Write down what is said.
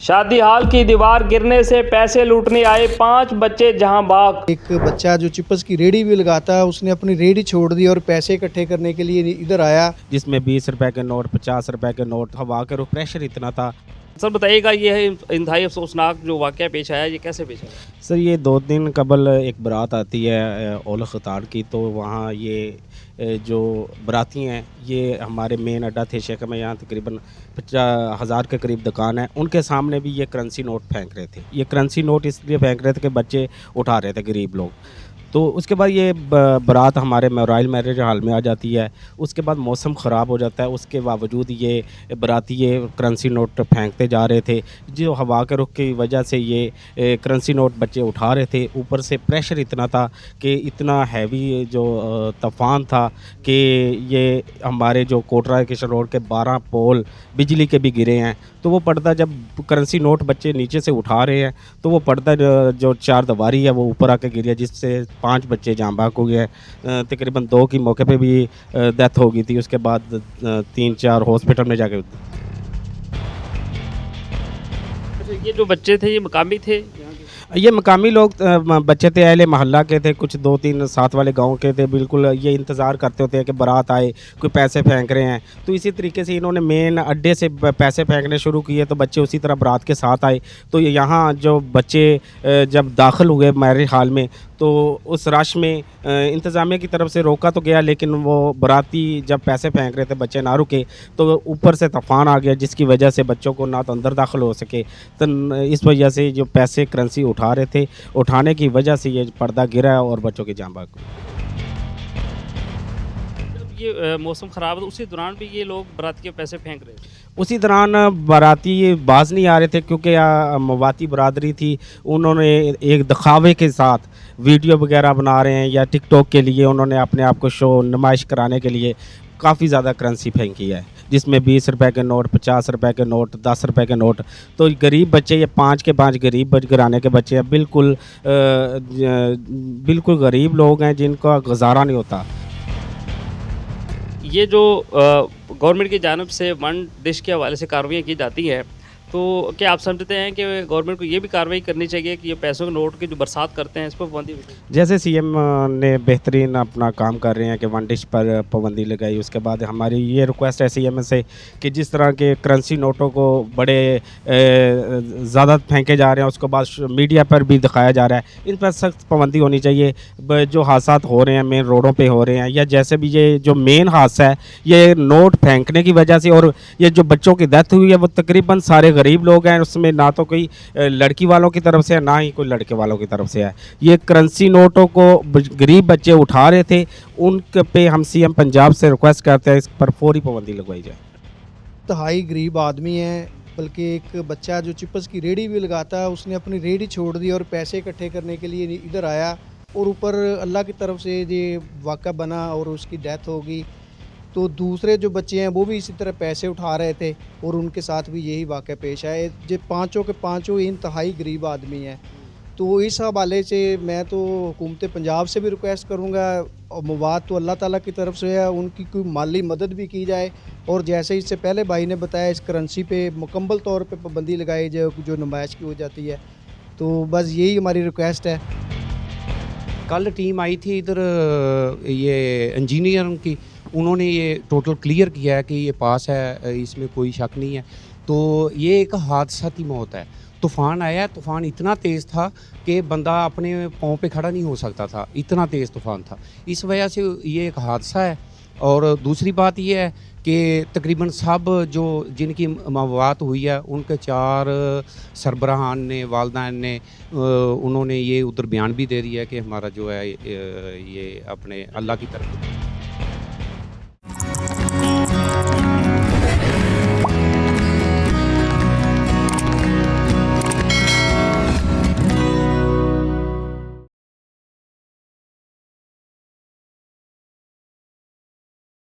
शादी हाल की दीवार गिरने से पैसे लूटने आए 5 बच्चे जहां बाग। एक बच्चा जो चिप्स की रेडी भी लगाता है, उसने अपनी रेडी छोड़ दी और पैसे इकट्ठे करने के लिए इधर आया। जिसमें 20 रुपए के नोट, 50 रुपए के नोट, हवा के प्रेशर इतना था। सर बताइएगा, ये इंतहाई अफसोसनाक जो वाक़या पेश आया, ये कैसे पेश आया? सर ये 2 दिन कबल एक बारात आती है औल ख़तार की, तो वहाँ ये जो बाराती हैं ये हमारे मेन अड्डा थे शेख में, यहाँ तकरीबन 50,000 के करीब दुकान है, उनके सामने भी ये करेंसी नोट फेंक रहे थे। ये करेंसी नोट इसलिए फेंक रहे थे कि बच्चे उठा रहे थे गरीब लोग। तो उसके बाद ये बारात हमारे रॉयल मैरिज हॉल में आ जाती है। उसके बाद मौसम ख़राब हो जाता है, उसके बावजूद ये बाराती ये करेंसी नोट फेंकते जा रहे थे। जो हवा के रुख की वजह से ये करेंसी नोट बच्चे उठा रहे थे। ऊपर से प्रेशर इतना था कि इतना हैवी जो तूफ़ान था कि ये हमारे जो कोटरा किशन रोड के 12 पोल बिजली के भी गिरे हैं। तो वो पर्दा जब करेंसी नोट बच्चे नीचे से उठा रहे हैं तो वो पर्दा जो 4 दीवारी है वो ऊपर आके गिर गया, जिससे 5 बच्चे जाँ बाग हो गए। तकरीबन 2 की मौके पे भी डेथ हो गई थी। उसके बाद 3-4 हॉस्पिटल में जाके। ये जो बच्चे थे ये मकामी थे? ये मकामी लोग बच्चे थे, अहले मोहल्ला के थे, कुछ 2-3 साथ वाले गांव के थे। बिल्कुल ये इंतज़ार करते होते हैं कि बारात आए, कोई पैसे फेंक रहे हैं। तो इसी तरीके से इन्होंने मेन अड्डे से पैसे फेंकने शुरू किए, तो बच्चे उसी तरह बारात के साथ आए। तो यहाँ जो बच्चे जब दाखिल हुए मैरिज हॉल में, तो उस रश में इंतज़ामिया की तरफ से रोका तो गया, लेकिन वो बाराती जब पैसे फेंक रहे थे बच्चे ना रुके, तो ऊपर से तूफ़ान आ गया, जिसकी वजह से बच्चों को ना तो अंदर दाखिल हो सके। तो इस वजह से जो पैसे करेंसी उठा रहे थे, उठाने की वजह से ये पर्दा गिरा और बच्चों की जान बाग। ये मौसम ख़राब है तो उसी दौरान भी ये लोग बाराती के पैसे फेंक रहे थे? उसी दौरान बाराती बाज नहीं आ रहे थे, क्योंकि मवाती बरादरी थी। उन्होंने एक दिखावे के साथ वीडियो वगैरह बना रहे हैं, या टिकटॉक के लिए उन्होंने अपने आप को शो नुमाइश कराने के लिए काफ़ी ज़्यादा करेंसी फेंकी है, जिसमें 20 रुपए के नोट, 50 रुपए के नोट, 10 रुपए के नोट। तो गरीब बच्चे, ये 5 के 5 गरीब घराने के बच्चे हैं, बिल्कुल गरीब लोग हैं जिनका गुजारा नहीं होता। ये जो गवर्नमेंट की जानिब से वन डिश के हवाले से कार्रवाई की जाती है, तो क्या आप समझते हैं कि गवर्नमेंट को ये भी कार्रवाई करनी चाहिए कि ये पैसों के नोट की जो बरसात करते हैं इस पर पाबंदी हो? जैसे सीएम ने बेहतरीन अपना काम कर रहे हैं कि वन डिश पर पाबंदी लगाई। उसके बाद हमारी ये रिक्वेस्ट है सीएम से कि जिस तरह के करेंसी नोटों को बड़े ज़्यादा फेंके जा रहे हैं, उसके बाद मीडिया पर भी दिखाया जा रहा है, इन पर सख्त पाबंदी होनी चाहिए। जो हादसा हो रहे हैं मेन रोडों पे हो रहे हैं, या जैसे भी ये जो मेन हादसा है ये नोट फेंकने की वजह से, और ये जो बच्चों की डेथ हुई है वो तकरीबन सारे गरीब लोग हैं। उसमें ना तो कोई लड़की वालों की तरफ से है, ना ही कोई लड़के वालों की तरफ से है। ये करेंसी नोटों को गरीब बच्चे उठा रहे थे, उन पे हम सीएम पंजाब से रिक्वेस्ट करते हैं इस पर फौरी पाबंदी लगवाई जाए। इंतहाई गरीब आदमी है, बल्कि एक बच्चा जो चिप्स की रेडी भी लगाता है, उसने अपनी रेडी छोड़ दी और पैसे इकट्ठे करने के लिए इधर आया, और ऊपर अल्लाह की तरफ से ये वाक़ा बना और उसकी डेथ हो गई। तो दूसरे जो बच्चे हैं वो भी इसी तरह पैसे उठा रहे थे और उनके साथ भी यही वाक़या पेश आया। जो 5 के 5 इंतहाई गरीब आदमी हैं। तो इस हवाले से मैं तो हुकूमत पंजाब से भी रिक्वेस्ट करूँगा, और मवाद तो अल्लाह ताला की तरफ से है, उनकी कोई माली मदद भी की जाए, और जैसे इससे पहले भाई ने बताया इस करेंसी पे मुकम्मल तौर पे पाबंदी लगाई जाए जो नुमाइश की हो जाती है। तो बस यही हमारी रिक्वेस्ट है। कल टीम आई थी इधर, ये इंजीनियर की, उन्होंने ये टोटल क्लियर किया है कि ये पास है, इसमें कोई शक नहीं है। तो ये एक हादसाती मौत है। तूफ़ान आया, तूफ़ान इतना तेज़ था कि बंदा अपने पाँव पे खड़ा नहीं हो सकता था, इतना तेज़ तूफ़ान था। इस वजह से ये एक हादसा है। और दूसरी बात ये है कि तकरीबन सब जो जिनकी मवात हुई है उनके 4 सरबराहान ने, वालदैन ने, उन्होंने ये उधर बयान भी दे दिया कि हमारा जो है ये अपने अल्लाह की तरफ